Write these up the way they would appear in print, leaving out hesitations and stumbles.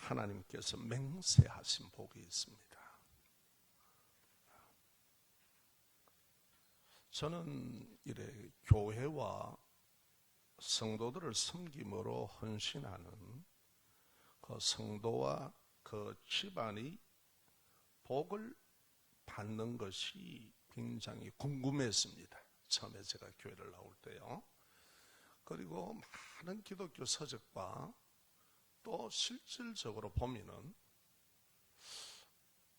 하나님께서 맹세하신 복이 있습니다. 저는 이래 교회와 성도들을 섬김으로 헌신하는 그 성도와 그 집안이 복을 받는 것이 굉장히 궁금했습니다. 처음에 제가 교회를 나올 때요. 그리고 많은 기독교 서적과 또 실질적으로 보면은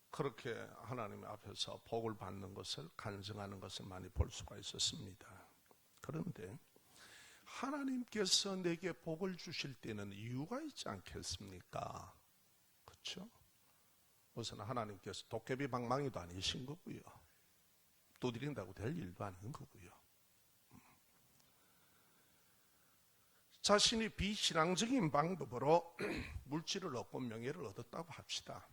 그렇게 하나님 앞에서 복을 받는 것을 간증하는 것을 많이 볼 수가 있었습니다. 그런데 하나님께서 내게 복을 주실 때는 이유가 있지 않겠습니까? 그렇죠? 우선 하나님께서 도깨비 방망이도 아니신 거고요. 두드린다고 될 일도 아닌 거고요. 자신이 비신앙적인 방법으로 물질을 얻고 명예를 얻었다고 합시다.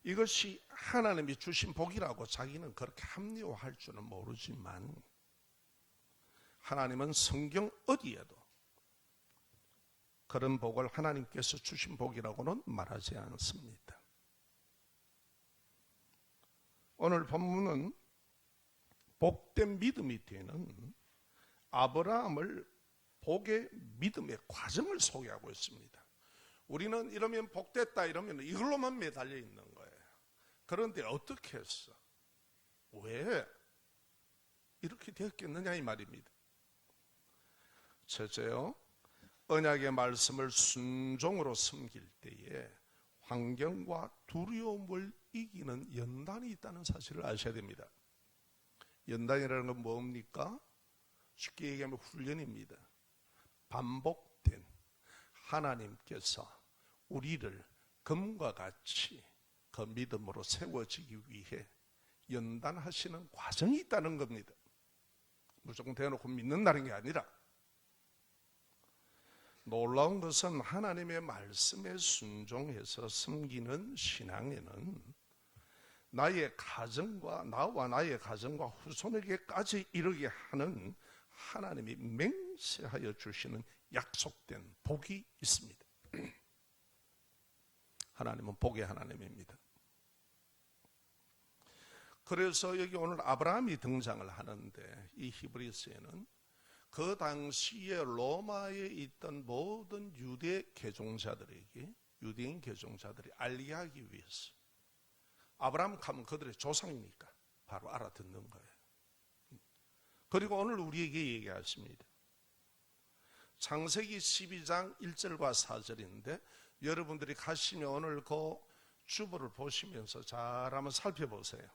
이것이 하나님이 주신 복이라고 자기는 그렇게 합리화할 줄은 모르지만 하나님은 성경 어디에도 그런 복을 하나님께서 주신 복이라고는 말하지 않습니다. 오늘 본문은 복된 믿음이 되는 아브라함을 복의 믿음의 과정을 소개하고 있습니다. 우리는 이러면 복됐다 이러면 이걸로만 매달려 있는 거예요. 그런데 어떻게 했어? 왜 이렇게 되었겠느냐 이 말입니다. 첫째요, 언약의 말씀을 순종으로 섬길 때에 환경과 두려움을 이기는 연단이 있다는 사실을 아셔야 됩니다. 연단이라는 건 뭡니까? 쉽게 얘기하면 훈련입니다. 반복된 하나님께서 우리를 금과 같이 그 믿음으로 세워지기 위해 연단하시는 과정이 있다는 겁니다. 무조건 대놓고 믿는다는 게 아니라 놀라운 것은 하나님의 말씀에 순종해서 섬기는 신앙에는 나의 가정과 나와 나의 가정과 후손에게까지 이르게 하는 하나님이 맹세하여 주시는 약속된 복이 있습니다. 하나님은 복의 하나님입니다. 그래서 여기 오늘 아브라함이 등장을 하는데 이 히브리서에는 그 당시에 로마에 있던 모든 유대 개종자들에게 유대인 개종자들이 알게 하기 위해서 아브라함 하면 그들의 조상이니까 바로 알아듣는 거예요. 그리고 오늘 우리에게 얘기하십니다. 창세기 12장 1절과 4절인데 여러분들이 가시면 오늘 그 주보를 보시면서 잘 한번 살펴보세요.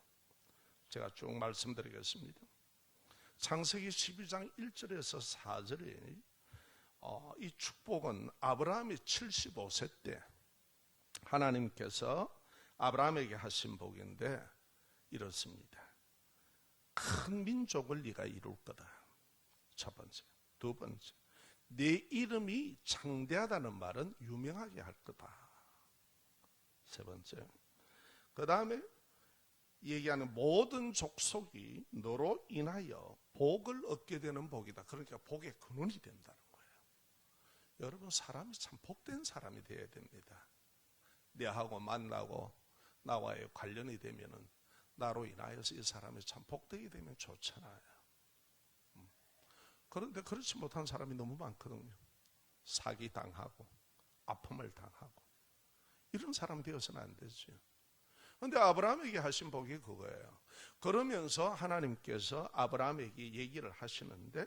제가 쭉 말씀드리겠습니다. 창세기 12장 1절에서 4절에 이 축복은 아브라함이 75세 때 하나님께서 아브라함에게 하신 복인데 이렇습니다. 큰 민족을 네가 이룰 거다. 첫 번째. 두 번째. 네 이름이 창대하다는 말은 유명하게 할 거다. 세 번째. 그 다음에 얘기하는 모든 족속이 너로 인하여 복을 얻게 되는 복이다. 그러니까 복의 근원이 된다는 거예요. 여러분, 사람이 참 복된 사람이 되어야 됩니다. 내하고 만나고 나와의 관련이 되면은 나로 인하여서 이 사람이 참 복되게 되면 좋잖아요. 그런데 그렇지 못한 사람이 너무 많거든요. 사기 당하고 아픔을 당하고 이런 사람 되어서는 안 되죠. 그런데 아브라함에게 하신 복이 그거예요. 그러면서 하나님께서 아브라함에게 얘기를 하시는데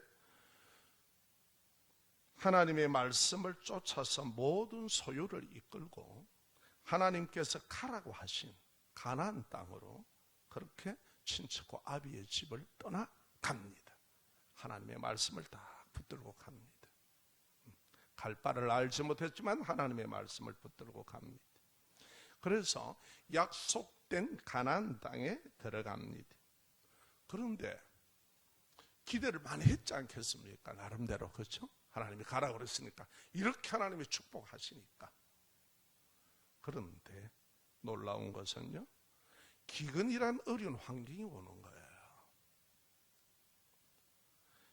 하나님의 말씀을 쫓아서 모든 소유를 이끌고 하나님께서 가라고 하신 가나안 땅으로 그렇게 친척과 아비의 집을 떠나갑니다. 하나님의 말씀을 다 붙들고 갑니다. 갈 바를 알지 못했지만 하나님의 말씀을 붙들고 갑니다. 그래서 약속된 가나안 땅에 들어갑니다. 그런데 기대를 많이 했지 않겠습니까? 나름대로. 그렇죠? 하나님이 가라고 그랬으니까 이렇게 하나님이 축복하시니까. 그런데 놀라운 것은요, 기근이란 어려운 환경이 오는 거예요.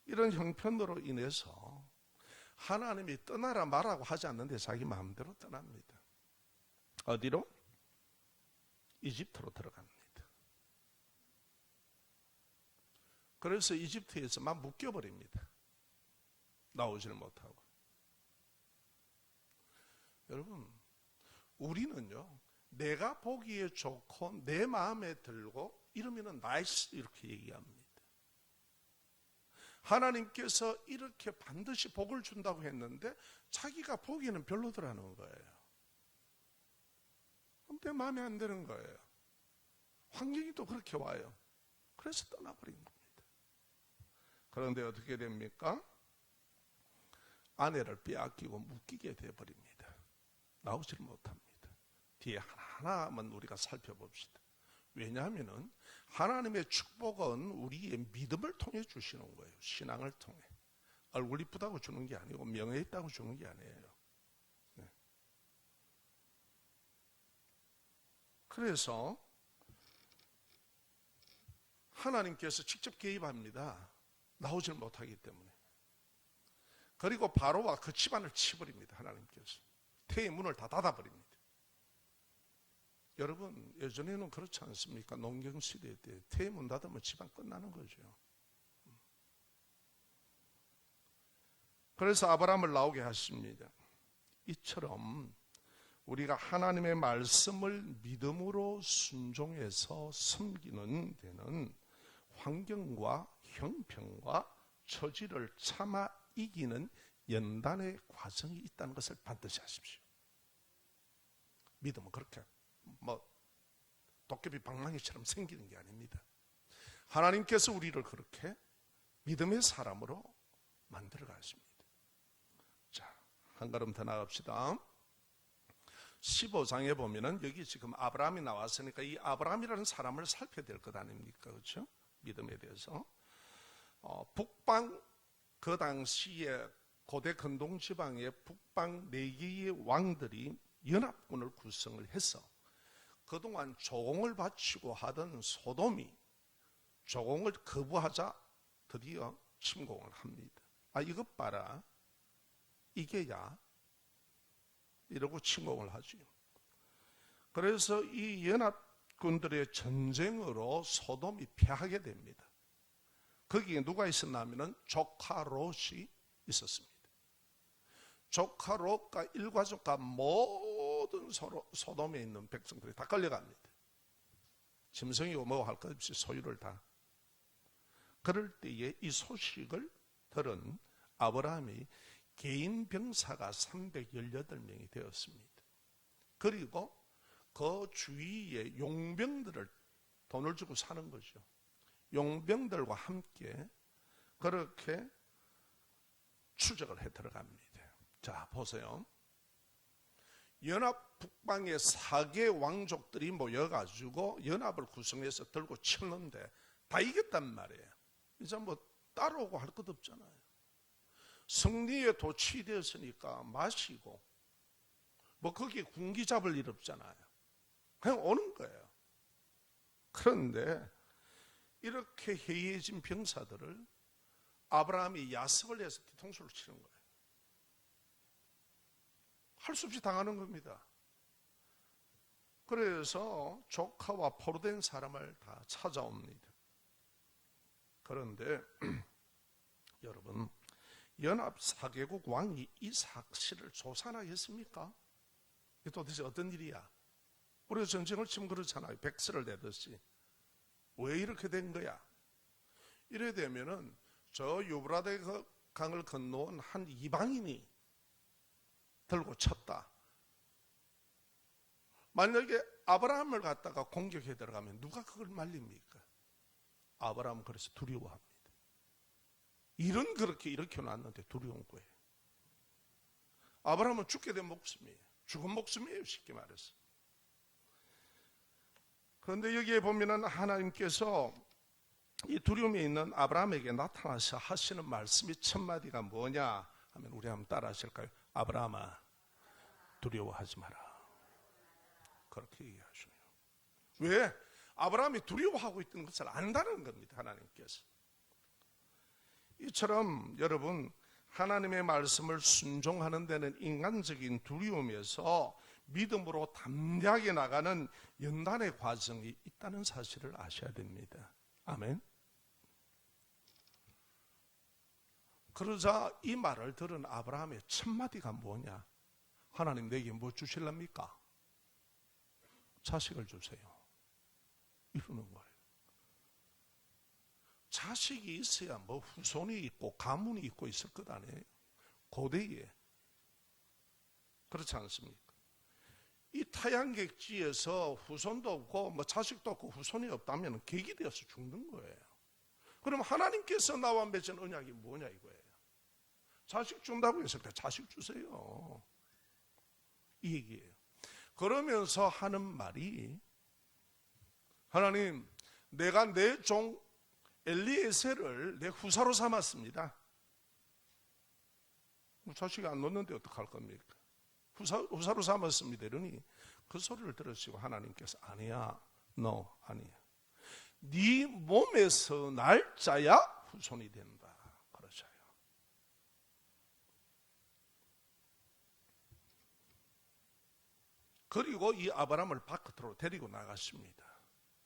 이런 형편으로 인해서 하나님이 떠나라 말라고 하지 않는데 자기 마음대로 떠납니다. 어디로? 이집트로 들어갑니다. 그래서 이집트에서 막 묶여버립니다. 나오지를 못하고. 여러분, 우리는요, 내가 보기에 좋고 내 마음에 들고 이러면은 나이스 이렇게 얘기합니다. 하나님께서 이렇게 반드시 복을 준다고 했는데 자기가 보기에는 별로더라는 거예요. 내 마음에 안 드는 거예요. 환경이 또 그렇게 와요. 그래서 떠나버린 겁니다. 그런데 어떻게 됩니까? 아내를 빼앗기고 묶이게 되어버립니다. 나오지를 못합니다. 뒤에 하나하나만 우리가 살펴봅시다. 왜냐하면 하나님의 축복은 우리의 믿음을 통해 주시는 거예요. 신앙을 통해. 얼굴 이쁘다고 주는 게 아니고 명예 있다고 주는 게 아니에요. 네. 그래서 하나님께서 직접 개입합니다. 나오질 못하기 때문에. 그리고 바로와 그 집안을 치버립니다. 하나님께서. 태의 문을 다 닫아버립니다. 여러분, 예전에는 그렇지 않습니까? 농경시대 때 태의 문 닫으면 집안 끝나는 거죠. 그래서 아브라함을 나오게 하십니다. 이처럼 우리가 하나님의 말씀을 믿음으로 순종해서 섬기는 데는 환경과 형편과 처지를 참아 이기는 연단의 과정이 있다는 것을 반드시 아십시오. 믿음은 그렇게 도깨비 방망이처럼 생기는 게 아닙니다. 하나님께서 우리를 그렇게 믿음의 사람으로 만들어 가십니다. 자, 한 걸음 더 나갑시다. 15장에 보면은 여기 지금 아브라함이 나왔으니까 이 아브라함이라는 사람을 살펴야 될 것 아닙니까? 그렇죠? 믿음에 대해서. 북방, 그 당시에 고대 근동 지방의 북방 4개의 왕들이 연합군을 구성을 해서 그동안 조공을 바치고 하던 소돔이 조공을 거부하자 드디어 침공을 합니다. 아, 이것 봐라. 이게야. 이러고 침공을 하죠. 그래서 이 연합군들의 전쟁으로 소돔이 패하게 됩니다. 거기에 누가 있었냐면은 조카 롯이 있었습니다. 조카 롯과 일가족과 모든 소돔에 있는 백성들이 다 끌려갑니다. 짐승이고 뭐 할 것 없이 소유를 다. 그럴 때에 이 소식을 들은 아브라함이 개인 병사가 318명이 되었습니다. 그리고 그 주위에 용병들을 돈을 주고 사는 거죠. 용병들과 함께 그렇게 추적을 해 들어갑니다. 자, 보세요. 연합 북방의 4개 왕족들이 모여가지고 연합을 구성해서 들고 쳤는데 다 이겼단 말이에요. 이제 뭐 따라오고 할 것 없잖아요. 승리에 도취되었으니까 마시고 뭐 거기에 군기 잡을 일 없잖아요. 그냥 오는 거예요. 그런데 이렇게 해이해진 병사들을 아브라함이 야습을 해서 뒤통수를 치는 거예요. 할 수 없이 당하는 겁니다. 그래서 조카와 포로된 사람을 다 찾아옵니다. 그런데 여러분, 연합 4개국 왕이 이 사실을 조사나 했습니까? 이게 도대체 어떤 일이야? 우리가 전쟁을 치면 그렇잖아요. 백서를 내듯이. 왜 이렇게 된 거야? 이래 되면은 저 유브라데 강을 건너온 한 이방인이 들고 쳤다. 만약에 아브라함을 갖다가 공격해 들어가면 누가 그걸 말립니까? 아브라함은 그래서 두려워합니다. 일은 그렇게 일으켜 놨는데 두려운 거예요. 아브라함은 죽게 된 목숨이에요. 죽은 목숨이에요, 쉽게 말해서. 그런데 여기에 보면은 하나님께서 이 두려움에 있는 아브라함에게 나타나서 하시는 말씀이 첫 마디가 뭐냐 하면 우리 한번 따라 하실까요? 아브라함아, 두려워하지 마라. 그렇게 얘기하셔요. 왜? 아브라함이 두려워하고 있던 것을 안다는 겁니다. 하나님께서. 이처럼 여러분, 하나님의 말씀을 순종하는 데는 인간적인 두려움에서 믿음으로 담대하게 나가는 연단의 과정이 있다는 사실을 아셔야 됩니다. 아멘. 그러자 이 말을 들은 아브라함의 첫 마디가 뭐냐? 하나님 내게 뭐 주실랍니까? 자식을 주세요. 이러는 거예요. 자식이 있어야 뭐 후손이 있고 가문이 있고 있을 것 아니에요. 고대에. 그렇지 않습니까? 이 타양객지에서 후손도 없고 뭐 자식도 없고 후손이 없다면 객이 되어서 죽는 거예요. 그럼 하나님께서 나와 맺은 언약이 뭐냐 이거예요. 자식 준다고 했을 때 자식 주세요. 이 얘기예요. 그러면서 하는 말이 하나님 내가 내 종 엘리에셀을 내 후사로 삼았습니다. 자식이 안 놓는데 어떡할 겁니까? 후사로 삼았습니다. 이러니 그 소리를 들으시고 하나님께서 아니야, 너 아니야. 네 몸에서 날짜야 후손이 된다. 그러셔요. 그리고 이 아브라함을 바깥으로 데리고 나갔습니다.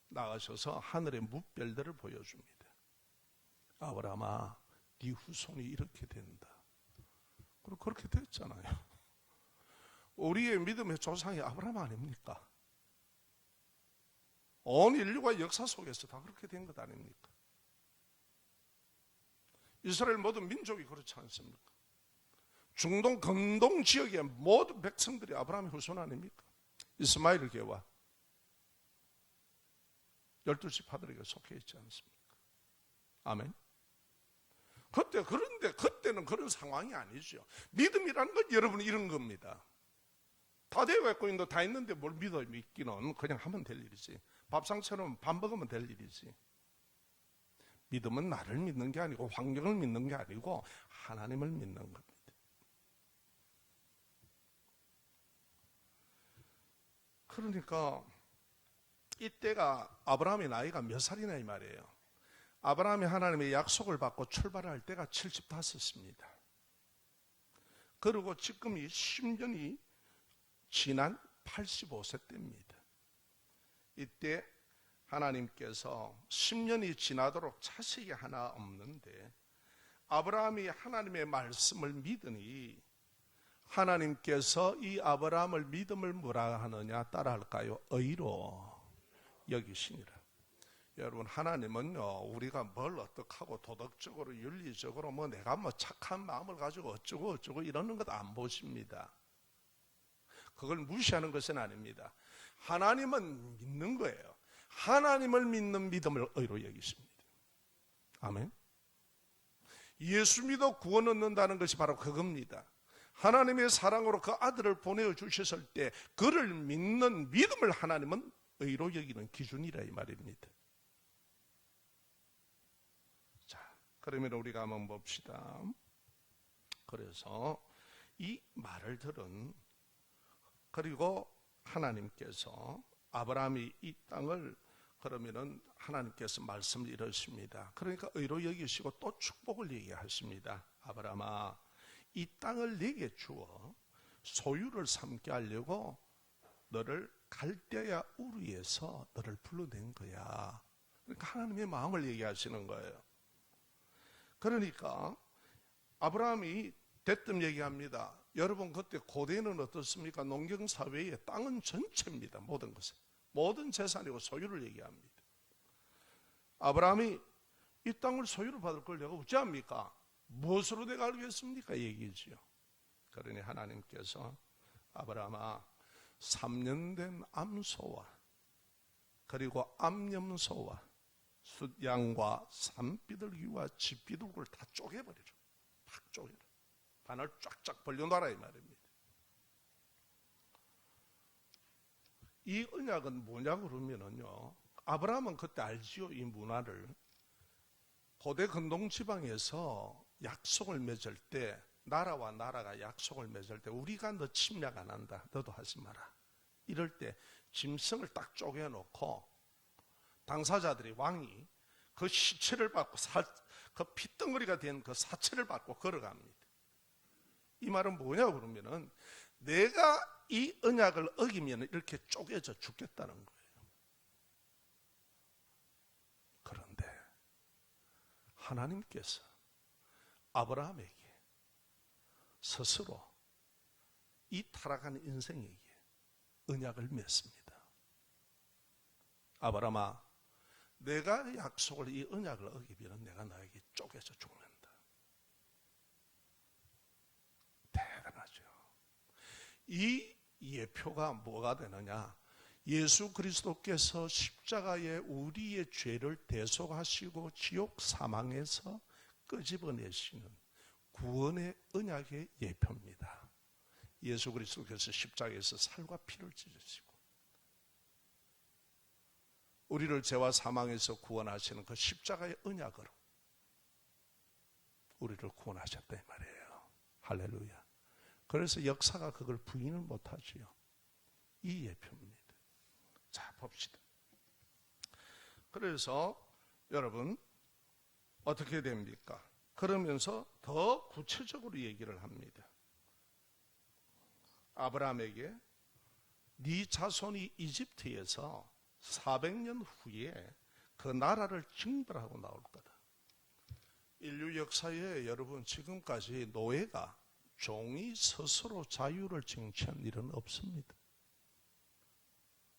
나가셔서 하늘의 뭇별들을 보여줍니다. 아브라함아, 네 후손이 이렇게 된다. 그리고 그렇게 됐잖아요. 우리의 믿음의 조상이 아브라함 아닙니까? 온 인류가 역사 속에서 다 그렇게 된 것 아닙니까? 이스라엘 모든 민족이 그렇지 않습니까? 중동 근동 지역의 모든 백성들이 아브라함의 후손 아닙니까? 이스마엘 계와 12지파들에게 속해 있지 않습니까? 아멘. 그런데 그때는 그런 상황이 아니죠. 믿음이라는 건 여러분 이런 겁니다. 다 되어갖고 있는데 다 있는데 뭘 믿기는 그냥 하면 될 일이지. 밥상처럼 밥 먹으면 될 일이지. 믿음은 나를 믿는 게 아니고 환경을 믿는 게 아니고 하나님을 믿는 겁니다. 그러니까 이때가 아브라함의 나이가 몇 살이나 이 말이에요. 아브라함이 하나님의 약속을 받고 출발할 때가 75입니다. 그리고 지금 이 10년이 지난 85세 때입니다. 이때 하나님께서 10년이 지나도록 자식이 하나 없는데 아브라함이 하나님의 말씀을 믿으니 하나님께서 이 아브라함을 믿음을 뭐라 하느냐 따라할까요? 의로 여기시니라. 여러분 하나님은요 우리가 뭘 어떡하고 도덕적으로 윤리적으로 뭐 내가 뭐 착한 마음을 가지고 어쩌고 이러는 것 안 보십니다. 그걸 무시하는 것은 아닙니다. 하나님은 믿는 거예요. 하나님을 믿는 믿음을 의로 여기십니다. 아멘. 예수 믿어 구원 얻는다는 것이 바로 그겁니다. 하나님의 사랑으로 그 아들을 보내주셨을 때 그를 믿는 믿음을 하나님은 의로 여기는 기준이라 이 말입니다. 자, 그러면 우리가 한번 봅시다. 그래서 이 말을 들은 그리고 하나님께서 아브라함이 이 땅을 그러면은 하나님께서 말씀을 이러십니다. 그러니까 의로 여기시고 또 축복을 얘기하십니다. 아브라함아, 이 땅을 내게 주어 소유를 삼게 하려고 너를 갈대아 우르에서 너를 불러낸 거야. 그러니까 하나님의 마음을 얘기하시는 거예요. 그러니까 아브라함이 대뜸 얘기합니다. 여러분 그때 고대는 어떻습니까? 농경사회의 땅은 전체입니다. 모든 것은 모든 재산이고 소유를 얘기합니다. 아브라함이 이 땅을 소유로 받을 걸 내가 어찌합니까? 무엇으로 내가 알겠습니까? 얘기지요. 그러니 하나님께서 아브라함아 3년 된 암소와 그리고 암염소와 숫양과 산비둘기와 집비둘기를 다 쪼개버리라. 팍 쪼개라. 반을 쫙쫙 벌려놔라 이 말입니다. 이 언약은 뭐냐고 그러면은요, 아브라함은 그때 알지요. 이 문화를. 고대 근동 지방에서 약속을 맺을 때, 나라와 나라가 약속을 맺을 때 우리가 너 침략 안 한다, 너도 하지 마라, 이럴 때 짐승을 딱 쪼개놓고 당사자들이, 왕이 그 시체를 받고 그 핏덩어리가 된 그 사체를 받고 걸어갑니다. 이 말은 뭐냐 그러면은 내가 이 언약을 어기면 이렇게 쪼개져 죽겠다는 거예요. 그런데 하나님께서 아브라함에게 스스로 이 타락한 인생에게 언약을 맺습니다. 아브라함아, 내가 약속을 이 언약을 어기면 내가 너에게 쪼개져 죽는다. 대단하죠. 이 예표가 뭐가 되느냐? 예수 그리스도께서 십자가에 우리의 죄를 대속하시고 지옥 사망에서 끄집어내시는 구원의 언약의 예표입니다. 예수 그리스도께서 십자가에서 살과 피를 찢으시고 우리를 죄와 사망에서 구원하시는 그 십자가의 언약으로 우리를 구원하셨다 이 말이에요. 할렐루야. 그래서 역사가 그걸 부인을 못하지요. 이 예표입니다. 자, 봅시다. 그래서 여러분 어떻게 됩니까? 그러면서 더 구체적으로 얘기를 합니다. 아브라함에게 네 자손이 이집트에서 400년 후에 그 나라를 징벌하고 나올 거다. 인류 역사에 여러분 지금까지 노예가 종이 스스로 자유를 쟁취한 일은 없습니다.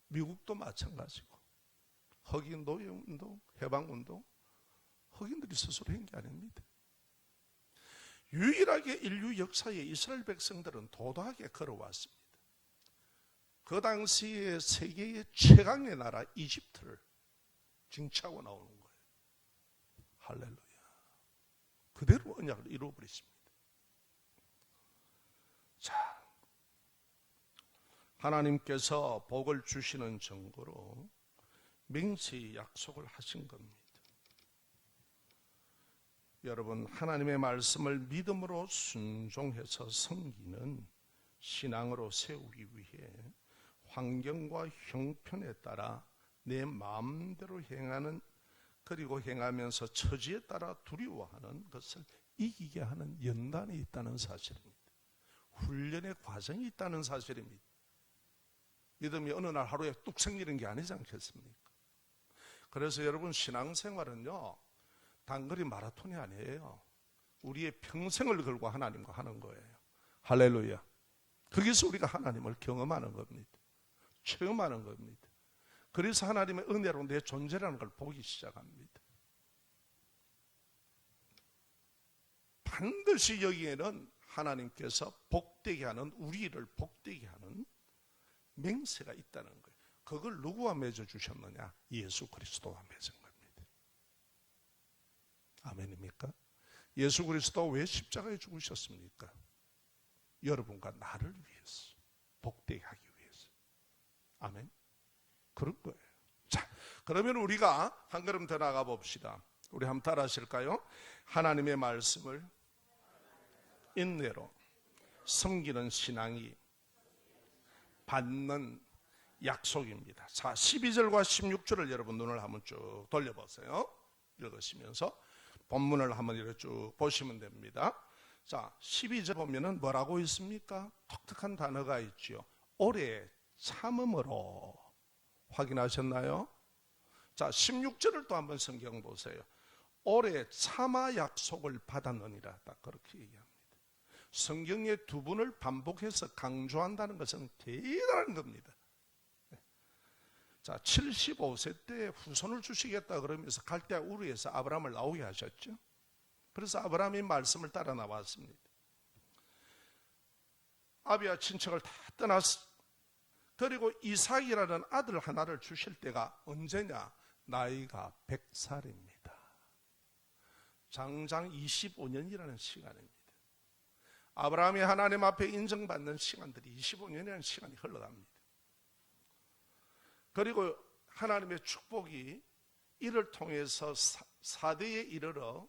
미국도 마찬가지고 흑인 노예운동, 해방운동 흑인들이 스스로 한 게 아닙니다. 유일하게 인류 역사에 이스라엘 백성들은 도도하게 걸어왔습니다. 그 당시에 세계의 최강의 나라 이집트를 징치하고 나오는 거예요. 할렐루야. 그대로 언약을 이루어버렸습니다. 자, 하나님께서 복을 주시는 증거로 맹세의 약속을 하신 겁니다. 여러분, 하나님의 말씀을 믿음으로 순종해서 섬기는 신앙으로 세우기 위해 환경과 형편에 따라 내 마음대로 행하는, 그리고 행하면서 처지에 따라 두려워하는 것을 이기게 하는 연단이 있다는 사실입니다. 훈련의 과정이 있다는 사실입니다. 믿음이 어느 날 하루에 뚝 생기는 게 아니지 않겠습니까? 그래서 여러분, 신앙생활은요 단거리 마라톤이 아니에요. 우리의 평생을 걸고 하나님과 하는 거예요. 할렐루야. 거기서 우리가 하나님을 경험하는 겁니다. 체험하는 겁니다. 그래서 하나님의 은혜로 내 존재라는 걸 보기 시작합니다. 반드시 여기에는 하나님께서 복되게 하는, 우리를 복되게 하는 맹세가 있다는 거예요. 그걸 누구와 맺어주셨느냐? 예수 그리스도와 맺은 겁니다. 아멘입니까? 예수 그리스도 왜 십자가에 죽으셨습니까? 여러분과 나를 위해서, 복되게 하기 위해서. 아멘. 그런 거예요. 자, 그러면 우리가 한 걸음 더 나가 봅시다. 우리 한번 따라 하실까요? 하나님의 말씀을 인내로 섬기는 신앙이 받는 약속입니다. 자, 12절과 16절을 여러분 눈을 한번 쭉 돌려보세요. 읽으시면서 본문을 한번 이렇게 쭉 보시면 됩니다. 자, 12절 보면은 뭐라고 있습니까? 독특한 단어가 있지요. 오래 참음으로. 확인하셨나요? 자, 16절을 또 한번 성경 보세요. 오래 참아 약속을 받았느니라. 딱 그렇게 얘기합니다. 성경에 두 번을 반복해서 강조한다는 것은 대단한 겁니다. 자, 75세 때 후손을 주시겠다 그러면서 갈대아 우르에서 아브라함을 나오게 하셨죠. 그래서 아브라함이 말씀을 따라 나왔습니다. 아비와 친척을 다 떠났어. 그리고 이삭이라는 아들 하나를 주실 때가 언제냐? 나이가 100살입니다. 장장 25년이라는 시간입니다. 아브라함이 하나님 앞에 인정받는 시간들이 25년이라는 시간이 흘러갑니다. 그리고 하나님의 축복이 이를 통해서 4대에 이르러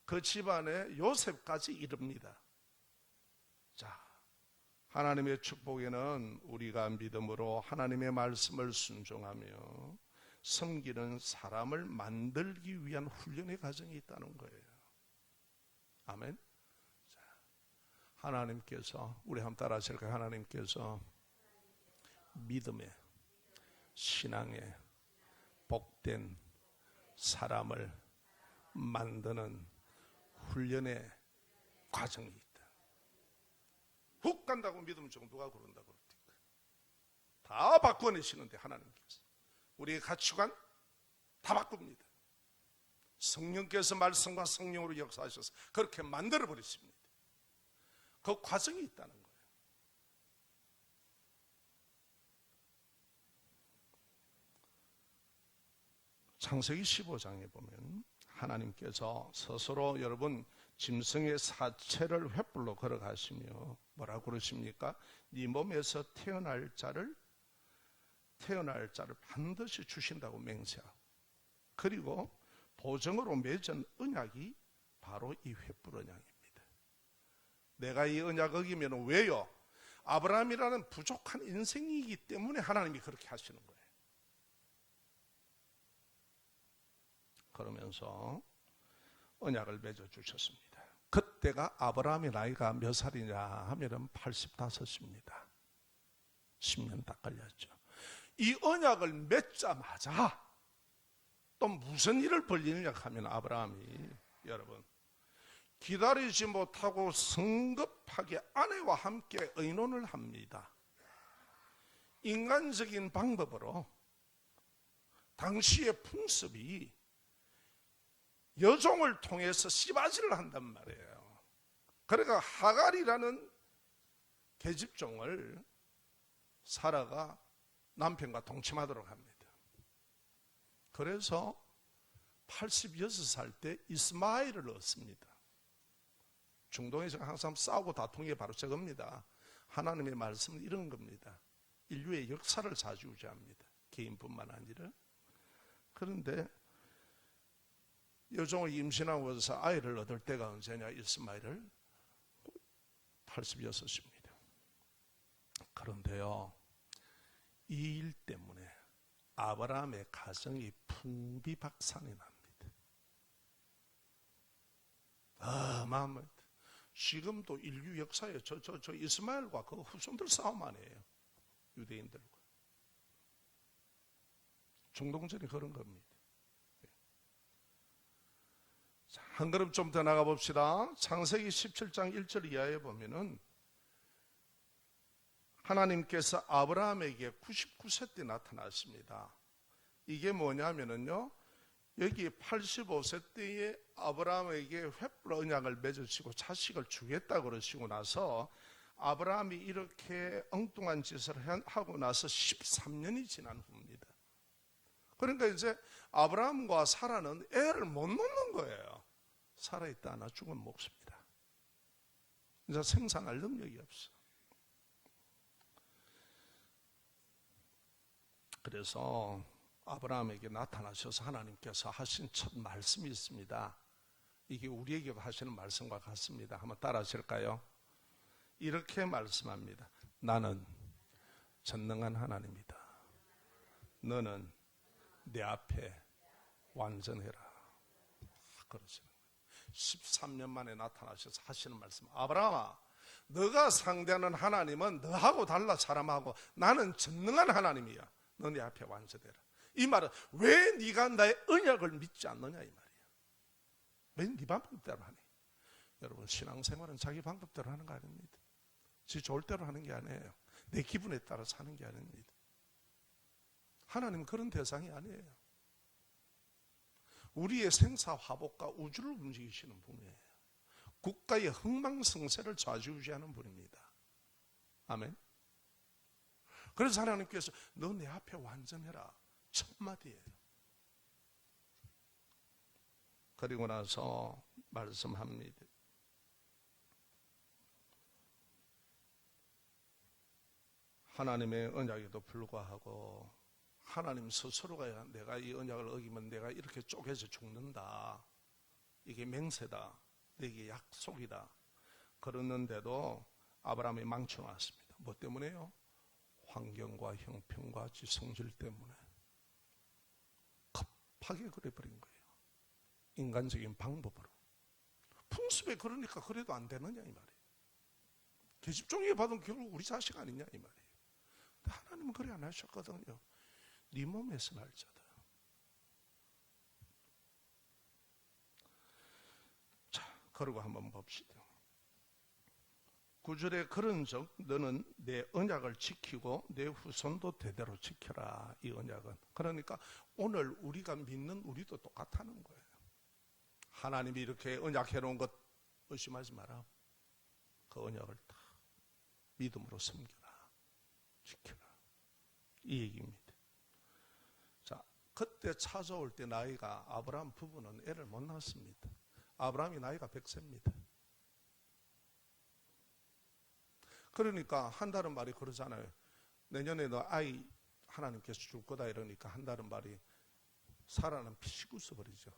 그 집안에 요셉까지 이릅니다. 자, 하나님의 축복에는 우리가 믿음으로 하나님의 말씀을 순종하며 섬기는 사람을 만들기 위한 훈련의 과정이 있다는 거예요. 아멘. 자, 하나님께서, 우리 한번 따라 하실까요? 하나님께서 믿음의, 신앙의 복된 사람을 만드는 훈련의 과정이 있다. 훅 간다고 믿으면 좀 누가 그런다고 그럽니까? 다 바꿔내시는데 하나님께서 우리의 가치관 다 바꿉니다. 성령께서 말씀과 성령으로 역사하셔서 그렇게 만들어버리십니다. 그 과정이 있다는 거예요. 창세기 15장에 보면 하나님께서 스스로 여러분 짐승의 사체를 횃불로 걸어가시며 뭐라고 그러십니까? 네 몸에서 태어날 자를 반드시 주신다고 맹세하고, 그리고 보증으로 맺은 언약이 바로 이 횃불 언약입니다. 내가 이 언약 어기면 왜요? 아브라함이라는 부족한 인생이기 때문에 하나님이 그렇게 하시는 거예요. 그러면서 언약을 맺어주셨습니다. 그때가 아브라함의 나이가 몇 살이냐 하면 85입니다. 10년 딱 걸렸죠. 이 언약을 맺자마자 또 무슨 일을 벌이느냐 하면 아브라함이 여러분 기다리지 못하고 성급하게 아내와 함께 의논을 합니다. 인간적인 방법으로 당시의 풍습이 여종을 통해서 씨바지를 한단 말이에요. 그러니까 하갈이라는 계집종을 사라가 남편과 동침하도록 합니다. 그래서 86살 때 이스마엘을 얻습니다. 중동에서 항상 싸우고 다투는 게 바로 저겁니다. 하나님의 말씀은 이런 겁니다. 인류의 역사를 좌지우지합니다. 개인뿐만 아니라. 그런데 여종을 임신하고서 아이를 얻을 때가 언제냐? 이스마엘을 86입니다. 그런데요, 이 일 때문에 아브라함의 가정이 풍비박산이 납니다. 마음을 지금도 인류 역사에 저 이스마엘과 그 후손들 싸움 아니에요. 유대인들과. 중동전이 그런 겁니다. 한 걸음 좀 더 나가 봅시다. 창세기 17장 1절 이하에 보면은 하나님께서 아브라함에게 99세 때 나타났습니다. 이게 뭐냐면은요, 여기 85세 때에 아브라함에게 횃불 언약을 맺으시고 자식을 주겠다고 그러시고 나서 아브라함이 이렇게 엉뚱한 짓을 하고 나서 13년이 지난 후입니다. 그러니까 이제 아브라함과 사라는 애를 못 놓는 거예요. 살아있다 하나 죽은 몫입니다. 이제 생산할 능력이 없어. 그래서 아브라함에게 나타나셔서 하나님께서 하신 첫 말씀이 있습니다. 이게 우리에게도 하시는 말씀과 같습니다. 한번 따라 하실까요? 이렇게 말씀합니다. 나는 전능한 하나님이다. 너는 내 앞에 완전해라. 그러시는 거예요. 13년 만에 나타나셔서 하시는 말씀. 아브라함아, 너가 상대하는 하나님은 너하고 달라 사람하고 나는 전능한 하나님이야. 너 내 앞에 완전해라. 이 말은 왜 네가 나의 언약을 믿지 않느냐 이 말이야. 왜 네 방법대로 하니? 여러분 신앙생활은 자기 방법대로 하는 거 아닙니다. 지 좋을 대로 하는 게 아니에요. 내 기분에 따라서 하는 게 아닙니다. 하나님은 그런 대상이 아니에요. 우리의 생사화복과 우주를 움직이시는 분이에요. 국가의 흥망성쇠를 좌지우지하는 분입니다. 아멘. 그래서 하나님께서 너 내 앞에 완전해라 첫 마디예요. 그리고 나서 말씀합니다. 하나님의 언약에도 불구하고 하나님 스스로가 내가 이 언약을 어기면 내가 이렇게 쪼개져 죽는다. 이게 맹세다. 내게 약속이다. 그러는데도 아브라함이 망쳐놨습니다. 뭐 때문에요? 환경과 형편과 지성질 때문에 급하게 그래버린 거예요. 인간적인 방법으로. 풍습에 그러니까 그래도 안 되느냐 이 말이에요. 계집종에게 받은 결국 우리 자식 아니냐 이 말이에요. 근데 하나님은 그래 안 하셨거든요. 네 몸에서 날 자다. 자, 그러고 한번 봅시다. 9절에 그런즉 너는 내 언약을 지키고 내 후손도 대대로 지켜라. 이 언약은 그러니까 오늘 우리가 믿는 우리도 똑같다는 거예요. 하나님이 이렇게 언약해 놓은 것 의심하지 마라. 그 언약을 다 믿음으로 섬겨라, 지켜라, 이 얘기입니다. 자, 그때 찾아올 때 나이가 아브라함 부부는 애를 못 낳았습니다. 아브라함이 나이가 100세입니다. 그러니까 한다는 말이 그러잖아요. 내년에 너 아이 하나님께서 줄 거다 이러니까 한다는 말이 사라는 피식 웃어버리죠.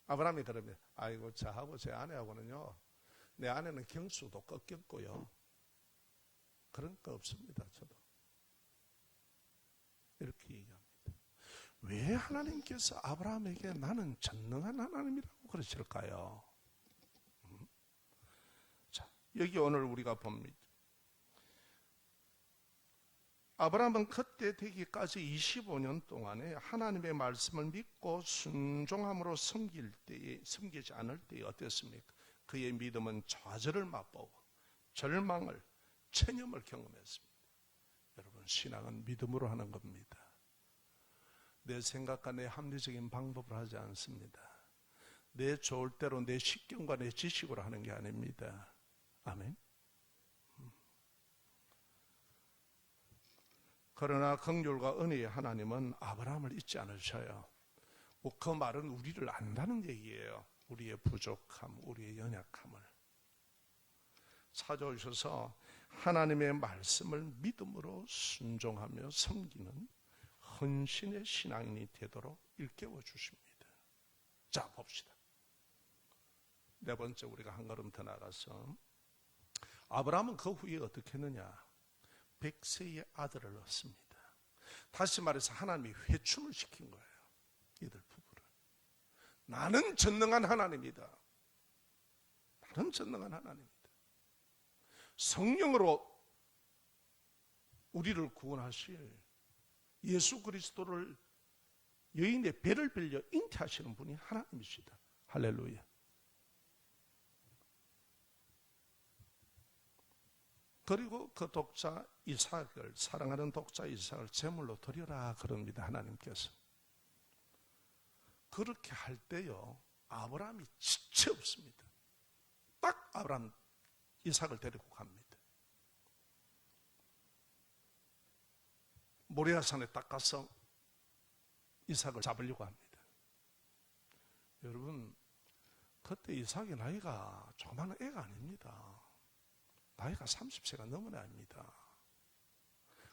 아브라함이 그러면 아이고 저하고 제 아내하고는요, 내 아내는 경수도 꺾였고요, 그런 거 없습니다. 저도 이렇게 얘기합니다. 왜 하나님께서 아브라함에게 나는 전능한 하나님이라고 그러실까요? 자, 여기 오늘 우리가 봅니다. 아브라함은 그때 되기까지 25년 동안에 하나님의 말씀을 믿고 순종함으로 섬기지 않을 때에 어땠습니까? 그의 믿음은 좌절을 맛보고 절망을, 체념을 경험했습니다. 여러분, 신앙은 믿음으로 하는 겁니다. 내 생각과 내 합리적인 방법을 하지 않습니다. 내 좋을 대로 내 식견과 내 지식으로 하는 게 아닙니다. 아멘. 그러나 긍휼과 은혜의 하나님은 아브라함을 잊지 않으셔요. 그 말은 우리를 안다는 얘기예요. 우리의 부족함, 우리의 연약함을 찾아오셔서 하나님의 말씀을 믿음으로 순종하며 섬기는 헌신의 신앙인이 되도록 일깨워 주십니다. 자, 봅시다. 네 번째, 우리가 한 걸음 더 나가서 아브라함은 그 후에 어떻게 했느냐? 100세의 아들을 얻습니다. 다시 말해서 하나님이 회춘을 시킨 거예요. 이들 부부를. 나는 전능한 하나님이다. 나는 전능한 하나님이다. 성령으로 우리를 구원하실 예수 그리스도를 여인의 배를 빌려 잉태하시는 분이 하나님이시다. 할렐루야. 그리고 그 독자 이삭을, 사랑하는 독자 이삭을 제물로 드려라 그럽니다. 하나님께서. 그렇게 할 때요, 아브라함이 지체 없습니다. 딱 아브라함 이삭을 데리고 갑니다. 모리아산에 딱 가서 이삭을 잡으려고 합니다. 여러분, 그때 이삭의 나이가 조그마한 애가 아닙니다. 나이가 30세가 넘은 애입니다.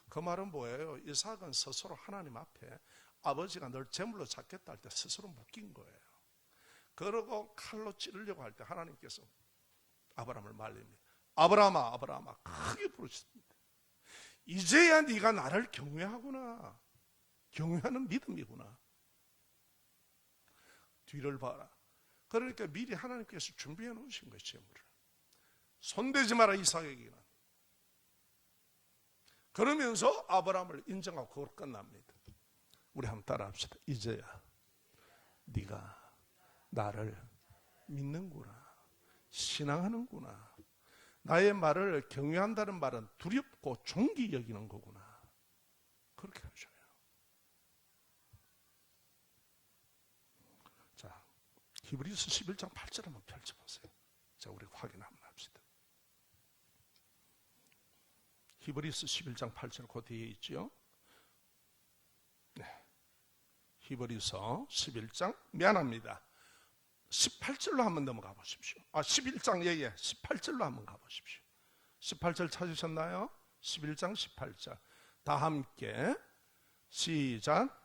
그 말은 뭐예요? 이삭은 스스로 하나님 앞에 아버지가 널 제물로 잡겠다 할 때 스스로 묶인 거예요. 그러고 칼로 찌르려고 할 때 하나님께서 아브라함을 말립니다. 아브라함아, 아브라함아, 크게 부르셨습니다. 이제야 네가 나를 경외하구나. 경외하는 믿음이구나. 뒤를 봐라. 그러니까 미리 하나님께서 준비해 놓으신 거예요, 제물을. 손대지 마라, 이삭에게는. 그러면서 아브라함을 인정하고 그걸 끝납니다. 우리 한번 따라합시다. 이제야 네가 나를 믿는구나, 신앙하는구나. 나의 말을 경외한다는 말은 두렵고 존귀 여기는 거구나. 그렇게 하셔요. 자, 히브리서 11장 8절 한번 펼쳐보세요. 자, 우리 확인 한번 합시다. 히브리서 11장 8절 그 뒤에 있죠. 네. 히브리서 11장, 미안합니다. 18절로 한번 넘어가 보십시오. 11장, 예, 18절로 한번 가보십시오. 18절 찾으셨나요? 11장 18절. 다 함께 시작.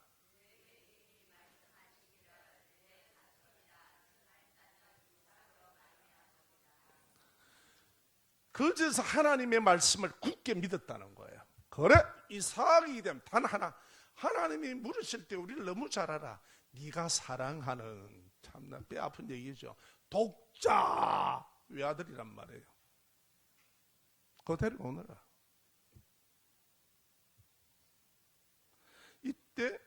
그제서 하나님의 말씀을 굳게 믿었다는 거예요. 그래, 이삭이 되면 단 하나. 하나님이 물으실 때 우리를 너무 잘 알아. 네가 사랑하는, 참나 뼈 아픈 얘기죠. 독자 외아들이란 말이에요. 그거 데리고 오너라. 이때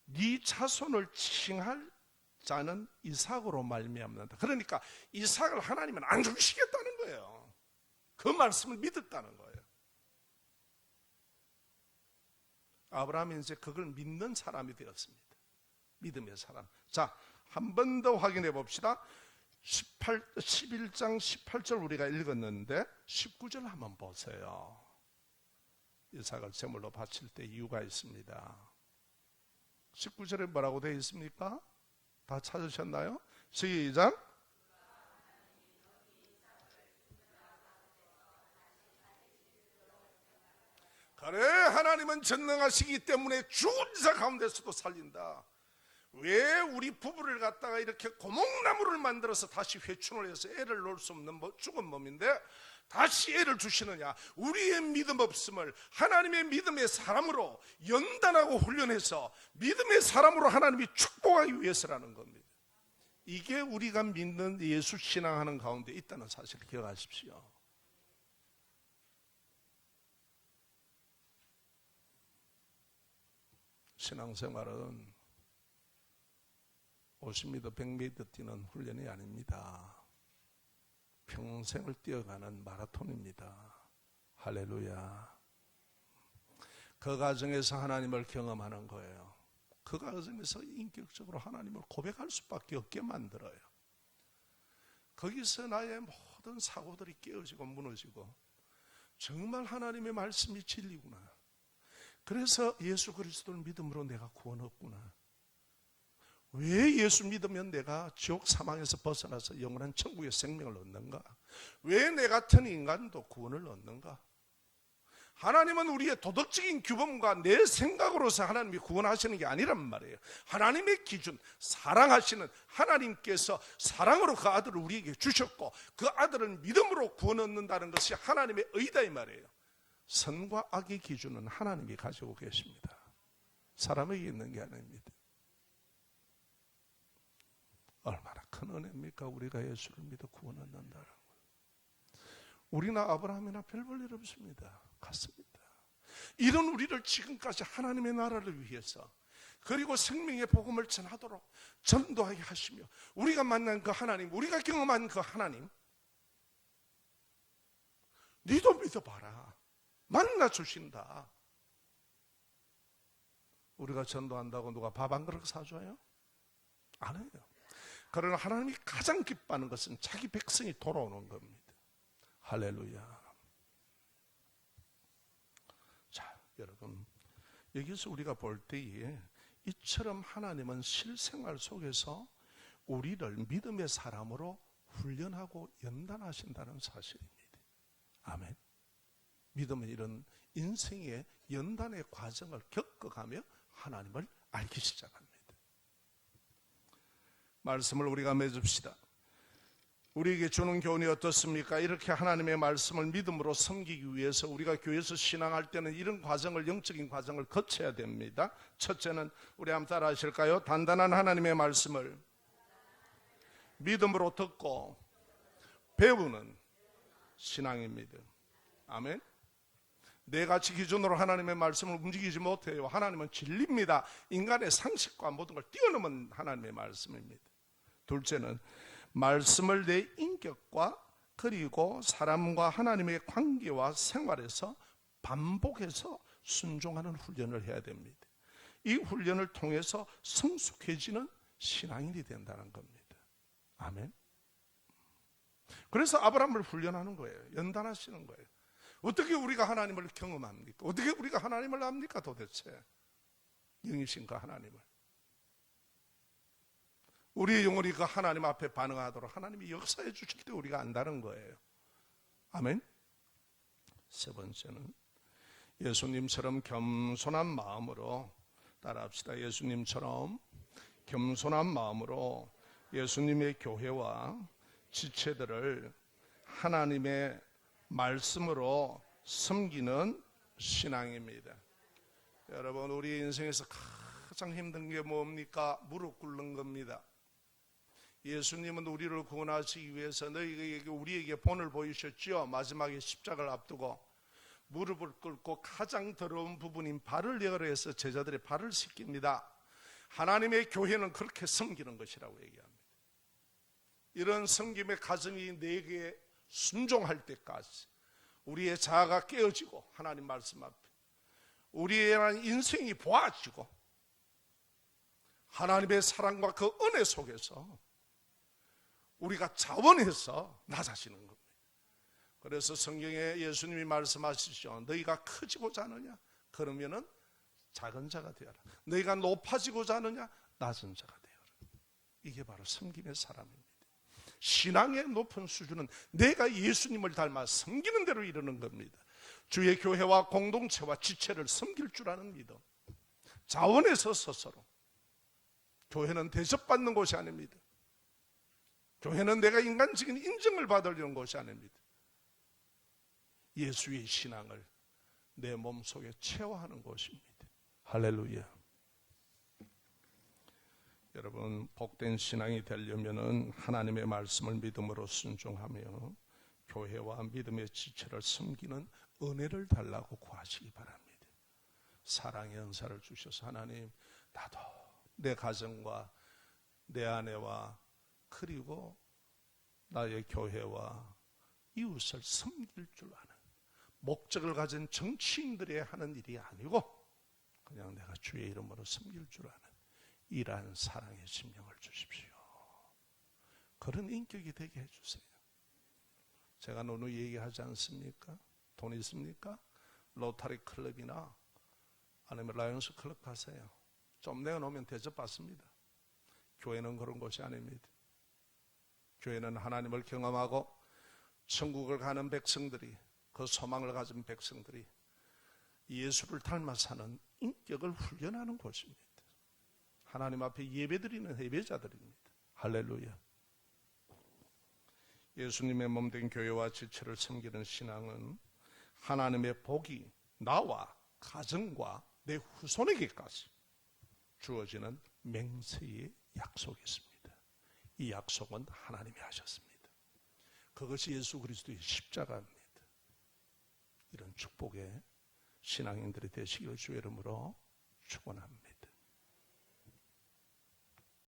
네 자손을 칭할 자는 이삭으로 말미암는다. 그러니까 이삭을 하나님은 안 죽이시겠다는 거예요. 그 말씀을 믿었다는 거예요. 아브라함이 이제 그걸 믿는 사람이 되었습니다. 믿음의 사람. 자, 한 번 더 확인해 봅시다. 11장 18절 우리가 읽었는데 19절 한번 보세요. 이삭을 제물로 바칠 때 이유가 있습니다. 19절에 뭐라고 되어 있습니까? 다 찾으셨나요? 시작. 그래, 하나님은 전능하시기 때문에 죽은 자 가운데서도 살린다. 왜 우리 부부를 갖다가 이렇게 고목나무를 만들어서 다시 회춘을 해서 애를 놓을 수 없는 죽은 몸인데 다시 애를 주시느냐? 우리의 믿음 없음을 하나님의 믿음의 사람으로 연단하고 훈련해서 믿음의 사람으로 하나님이 축복하기 위해서라는 겁니다. 이게 우리가 믿는 예수 신앙하는 가운데 있다는 사실을 기억하십시오. 신앙생활은 50m, 100m 뛰는 훈련이 아닙니다. 평생을 뛰어가는 마라톤입니다. 할렐루야. 그 과정에서 하나님을 경험하는 거예요. 그 과정에서 인격적으로 하나님을 고백할 수밖에 없게 만들어요. 거기서 나의 모든 사고들이 깨어지고 무너지고 정말 하나님의 말씀이 진리구나. 그래서 예수 그리스도를 믿음으로 내가 구원 얻구나. 왜 예수 믿으면 내가 지옥 사망에서 벗어나서 영원한 천국의 생명을 얻는가? 왜 내 같은 인간도 구원을 얻는가? 하나님은 우리의 도덕적인 규범과 내 생각으로서 하나님이 구원하시는 게 아니란 말이에요. 하나님의 기준, 사랑하시는 하나님께서 사랑으로 그 아들을 우리에게 주셨고 그 아들을 믿음으로 구원 얻는다는 것이 하나님의 의다 이 말이에요. 선과 악의 기준은 하나님이 가지고 계십니다. 사람에게 있는 게 아닙니다. 얼마나 큰 은혜입니까? 우리가 예수를 믿어 구원 얻는다는 것. 우리나 아브라함이나 별 볼 일 없습니다. 같습니다. 이런 우리를 지금까지 하나님의 나라를 위해서 그리고 생명의 복음을 전하도록 전도하게 하시며 우리가 만난 그 하나님, 우리가 경험한 그 하나님, 니도 믿어봐라. 만나 주신다. 우리가 전도한다고 누가 밥 한 그릇 사줘요? 안 해요. 그러나 하나님이 가장 기뻐하는 것은 자기 백성이 돌아오는 겁니다. 할렐루야. 자, 여러분, 여기서 우리가 볼 때에 이처럼 하나님은 실생활 속에서 우리를 믿음의 사람으로 훈련하고 연단하신다는 사실입니다. 아멘. 믿음은 이런 인생의 연단의 과정을 겪어가며 하나님을 알기 시작합니다. 말씀을 우리가 맺읍시다. 우리에게 주는 교훈이 어떻습니까? 이렇게 하나님의 말씀을 믿음으로 섬기기 위해서 우리가 교회에서 신앙할 때는 이런 과정을, 영적인 과정을 거쳐야 됩니다. 첫째는 우리 한번 따라 하실까요? 단단한 하나님의 말씀을 믿음으로 듣고 배우는 신앙입니다. 아멘. 내 가치 기준으로 하나님의 말씀을 움직이지 못해요. 하나님은 진리입니다. 인간의 상식과 모든 걸 뛰어넘은 하나님의 말씀입니다. 둘째는 말씀을 내 인격과 그리고 사람과 하나님의 관계와 생활에서 반복해서 순종하는 훈련을 해야 됩니다. 이 훈련을 통해서 성숙해지는 신앙인이 된다는 겁니다. 아멘. 그래서 아브라함을 훈련하는 거예요. 연단하시는 거예요. 어떻게 우리가 하나님을 경험합니까? 어떻게 우리가 하나님을 압니까 도대체? 영이신 그 하나님을. 우리의 영혼이 그 하나님 앞에 반응하도록 하나님이 역사해 주실 때 우리가 안다는 거예요. 아멘. 세 번째는 예수님처럼 겸손한 마음으로 따라합시다. 예수님처럼 겸손한 마음으로 예수님의 교회와 지체들을 하나님의 말씀으로 섬기는 신앙입니다. 여러분, 우리 인생에서 가장 힘든 게 뭡니까? 무릎 꿇는 겁니다. 예수님은 우리를 구원하시기 위해서 우리에게 본을 보이셨죠. 마지막에 십자가를 앞두고 무릎을 꿇고 가장 더러운 부분인 발을 열어서 제자들의 발을 씻깁니다. 하나님의 교회는 그렇게 섬기는 것이라고 얘기합니다. 이런 섬김의 과정이 내게 순종할 때까지 우리의 자아가 깨어지고 하나님 말씀 앞에 우리의 인생이 보아지고 하나님의 사랑과 그 은혜 속에서 우리가 자원해서 낮아지는 겁니다. 그래서 성경에 예수님이 말씀하시죠. 너희가 커지고자 하느냐? 그러면은 작은 자가 되어라. 너희가 높아지고자 하느냐? 낮은 자가 되어라. 이게 바로 섬김의 사람입니다. 신앙의 높은 수준은 내가 예수님을 닮아 섬기는 대로 이르는 겁니다. 주의 교회와 공동체와 지체를 섬길 줄 아는 믿음. 자원해서 스스로. 교회는 대접받는 곳이 아닙니다. 교회는 내가 인간적인 인정을 받으려는 곳이 아닙니다. 예수의 신앙을 내 몸속에 체화하는 곳입니다. 할렐루야. 여러분, 복된 신앙이 되려면 하나님의 말씀을 믿음으로 순종하며 교회와 믿음의 지체를 섬기는 은혜를 달라고 구하시기 바랍니다. 사랑의 은사를 주셔서 하나님, 나도 내 가정과 내 아내와 그리고 나의 교회와 이웃을 섬길 줄 아는 목적을 가진 정치인들이 하는 일이 아니고 그냥 내가 주의 이름으로 섬길 줄 아는 이러한 사랑의 심령을 주십시오. 그런 인격이 되게 해주세요. 제가 오늘 얘기하지 않습니까? 돈 있습니까? 로타리 클럽이나 아니면 라이온스 클럽 가세요. 좀 내어놓으면 대접받습니다. 교회는 그런 곳이 아닙니다. 교회는 하나님을 경험하고 천국을 가는 백성들이, 그 소망을 가진 백성들이 예수를 닮아 사는 인격을 훈련하는 곳입니다. 하나님 앞에 예배드리는 예배자들입니다. 할렐루야. 예수님의 몸된 교회와 지체를 섬기는 신앙은 하나님의 복이 나와 가정과 내 후손에게까지 주어지는 맹세의 약속이 있습니다. 이 약속은 하나님이 하셨습니다. 그것이 예수 그리스도의 십자가입니다. 이런 축복의 신앙인들이 되시기를 주의 이름으로 축원합니다.